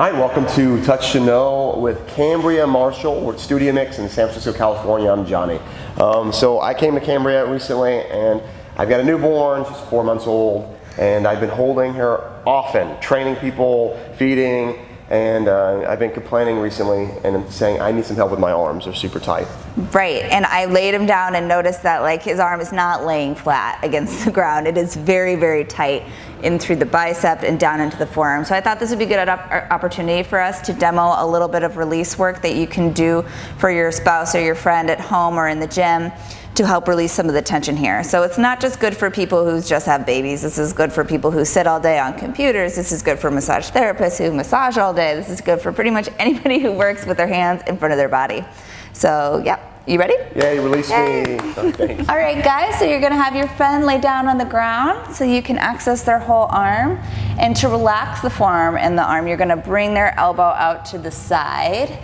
Hi, welcome to Touch to Know with Cambria Marshall. We're at Studiomix in San Francisco, California. I'm Johnny. So I came to Cambria recently and I've got a newborn, she's 4 months old, and I've been holding her often, training people, feeding, and I've been complaining recently and saying I need some help with my arms, they're super tight. Right, and I laid him down and noticed that like his arm is not laying flat against the ground. It is very, very tight in through the bicep and down into the forearm. So I thought this would be a good opportunity for us to demo a little bit of release work that you can do for your spouse or your friend at home or in the gym to help release some of the tension here. So it's not just good for people who just have babies. This is good for people who sit all day on computers. This is good for massage therapists who massage all day. This is good for pretty much anybody who works with their hands in front of their body. So yeah, you ready? Yeah, you release me. Oh, thanks. All right guys, so you're gonna have your friend lay down on the ground so you can access their whole arm. And to relax the forearm and the arm, you're gonna bring their elbow out to the side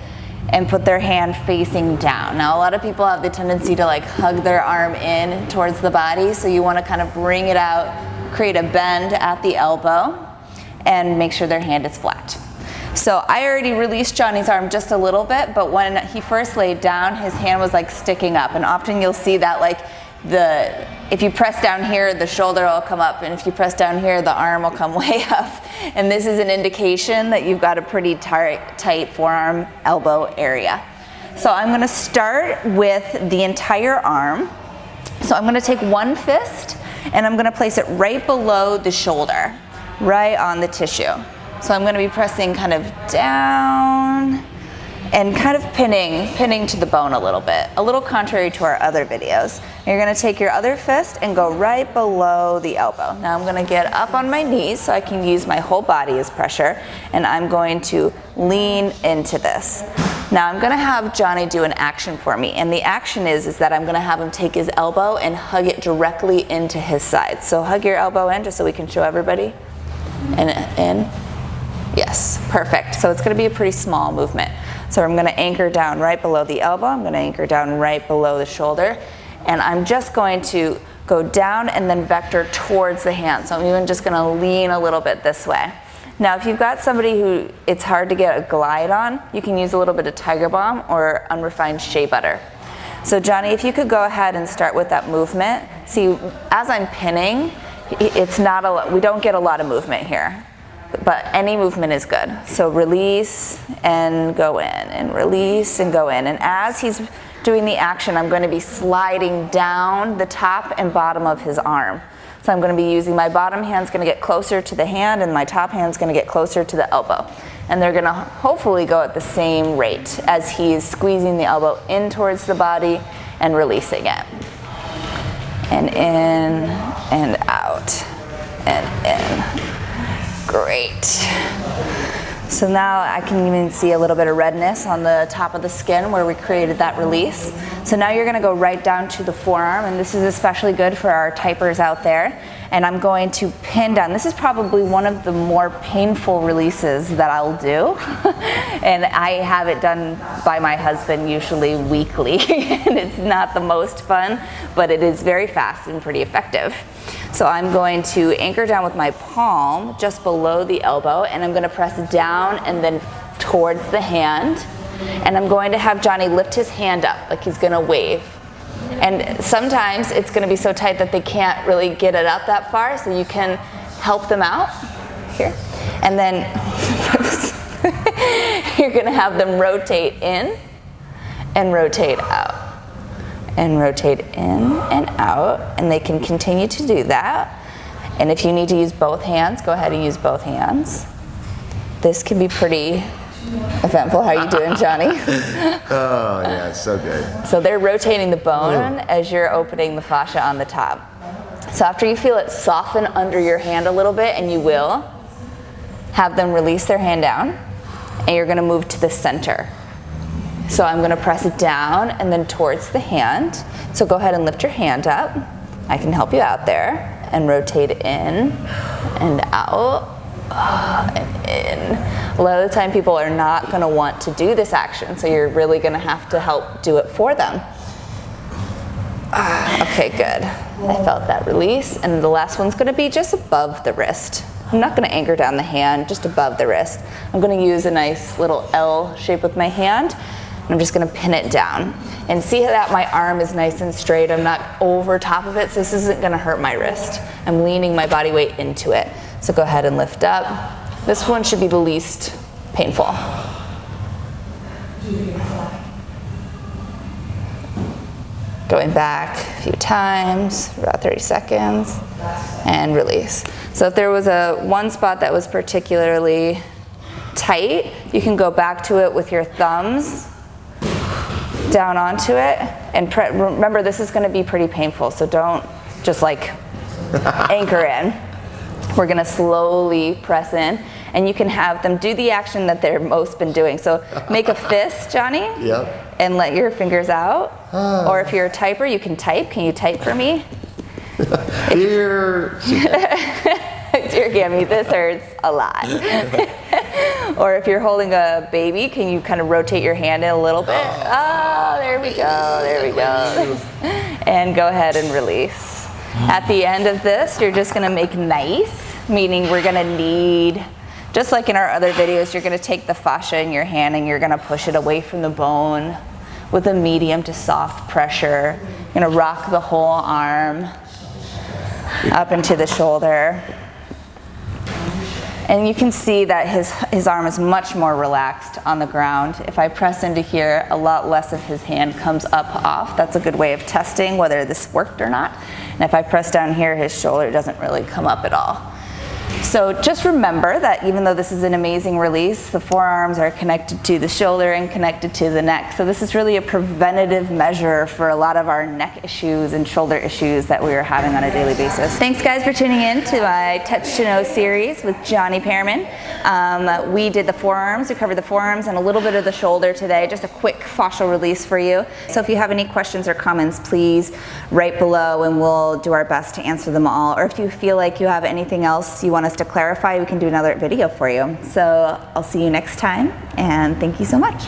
and put their hand facing down. Now a lot of people have the tendency to like hug their arm in towards the body, so you wanna kind of bring it out, create a bend at the elbow, and make sure their hand is flat. So I already released Johnny's arm just a little bit, but when he first laid down, his hand was like sticking up, and often you'll see that like if you press down here, the shoulder will come up, and if you press down here, the arm will come way up. And this is an indication that you've got a pretty tight forearm elbow area. So I'm gonna start with the entire arm. So I'm gonna take one fist and I'm gonna place it right below the shoulder, right on the tissue. So I'm gonna be pressing kind of down and kind of pinning to the bone a little contrary to our other videos. You're gonna take your other fist and go right below the elbow. Now I'm gonna get up on my knees so I can use my whole body as pressure, and I'm going to lean into this. Now I'm gonna have Johnny do an action for me, and the action is that I'm gonna have him take his elbow and hug it directly into his side. So hug your elbow in just so we can show everybody. And in. Yes, perfect. So it's gonna be a pretty small movement. So I'm gonna anchor down right below the elbow, I'm gonna anchor down right below the shoulder, and I'm just going to go down and then vector towards the hand. So I'm even just gonna lean a little bit this way. Now if you've got somebody who it's hard to get a glide on, you can use a little bit of Tiger Balm or unrefined shea butter. So Johnny, if you could go ahead and start with that movement. See, as I'm pinning, we don't get a lot of movement here, but any movement is good. So release and go in, and release and go in. And as he's doing the action, I'm going to be sliding down the top and bottom of his arm. So I'm going to be using my bottom hand's going to get closer to the hand, and my top hand's going to get closer to the elbow. And they're going to hopefully go at the same rate as he's squeezing the elbow in towards the body and releasing it. And in and out and in. Great. So now I can even see a little bit of redness on the top of the skin where we created that release. So now you're gonna go right down to the forearm, and this is especially good for our typers out there. And I'm going to pin down. This is probably one of the more painful releases that I'll do. And I have it done by my husband usually weekly. And it's not the most fun, but it is very fast and pretty effective. So I'm going to anchor down with my palm just below the elbow, and I'm gonna press down and then towards the hand. And I'm going to have Johnny lift his hand up like he's gonna wave. And sometimes it's gonna be so tight that they can't really get it up that far, so you can help them out here. And then you're gonna have them rotate in and rotate out. And rotate in and out, and they can continue to do that. And if you need to use both hands, go ahead and use both hands. This can be pretty eventful. How are you doing, Johnny? Oh yeah, it's so good. So they're rotating the bone as you're opening the fascia on the top. So after you feel it soften under your hand a little bit, and you will, have them release their hand down, and you're gonna move to the center. So I'm gonna press it down and then towards the hand. So go ahead and lift your hand up. I can help you out there. And rotate in and out and in. A lot of the time people are not gonna want to do this action, so you're really gonna have to help do it for them. Okay, good. I felt that release. And the last one's gonna be just above the wrist. I'm not gonna anchor down the hand, just above the wrist. I'm gonna use a nice little L shape with my hand, and I'm just gonna pin it down. And see that my arm is nice and straight. I'm not over top of it, so this isn't gonna hurt my wrist. I'm leaning my body weight into it. So go ahead and lift up. This one should be the least painful. Going back a few times, about 30 seconds, and release. So if there was one spot that was particularly tight, you can go back to it with your thumbs down onto it, and remember this is gonna be pretty painful, so don't just like anchor in. We're gonna slowly press in, and you can have them do the action that they're most been doing. So make a fist, Johnny, and let your fingers out. Or if you're a typer, you can type. Can you type for me? Dear Gammy, this hurts a lot. Or if you're holding a baby, can you kind of rotate your hand in a little bit? Oh, there we go, there we go. And go ahead and release. At the end of this, you're just gonna make nice, meaning we're gonna need, just like in our other videos, you're gonna take the fascia in your hand and you're gonna push it away from the bone with a medium to soft pressure. You're gonna rock the whole arm up into the shoulder. And you can see that his arm is much more relaxed on the ground. If I press into here, a lot less of his hand comes up off. That's a good way of testing whether this worked or not. And if I press down here, his shoulder doesn't really come up at all. So just remember that even though this is an amazing release, the forearms are connected to the shoulder and connected to the neck. So this is really a preventative measure for a lot of our neck issues and shoulder issues that we are having on a daily basis. Thanks guys for tuning in to my Touch to Know series with Johnny Pearman. We did the forearms, we covered the forearms and a little bit of the shoulder today, just a quick fascial release for you. So if you have any questions or comments, please write below and we'll do our best to answer them all. Or if you feel like you have anything else you want us to clarify, we can do another video for you. So I'll see you next time, and thank you so much.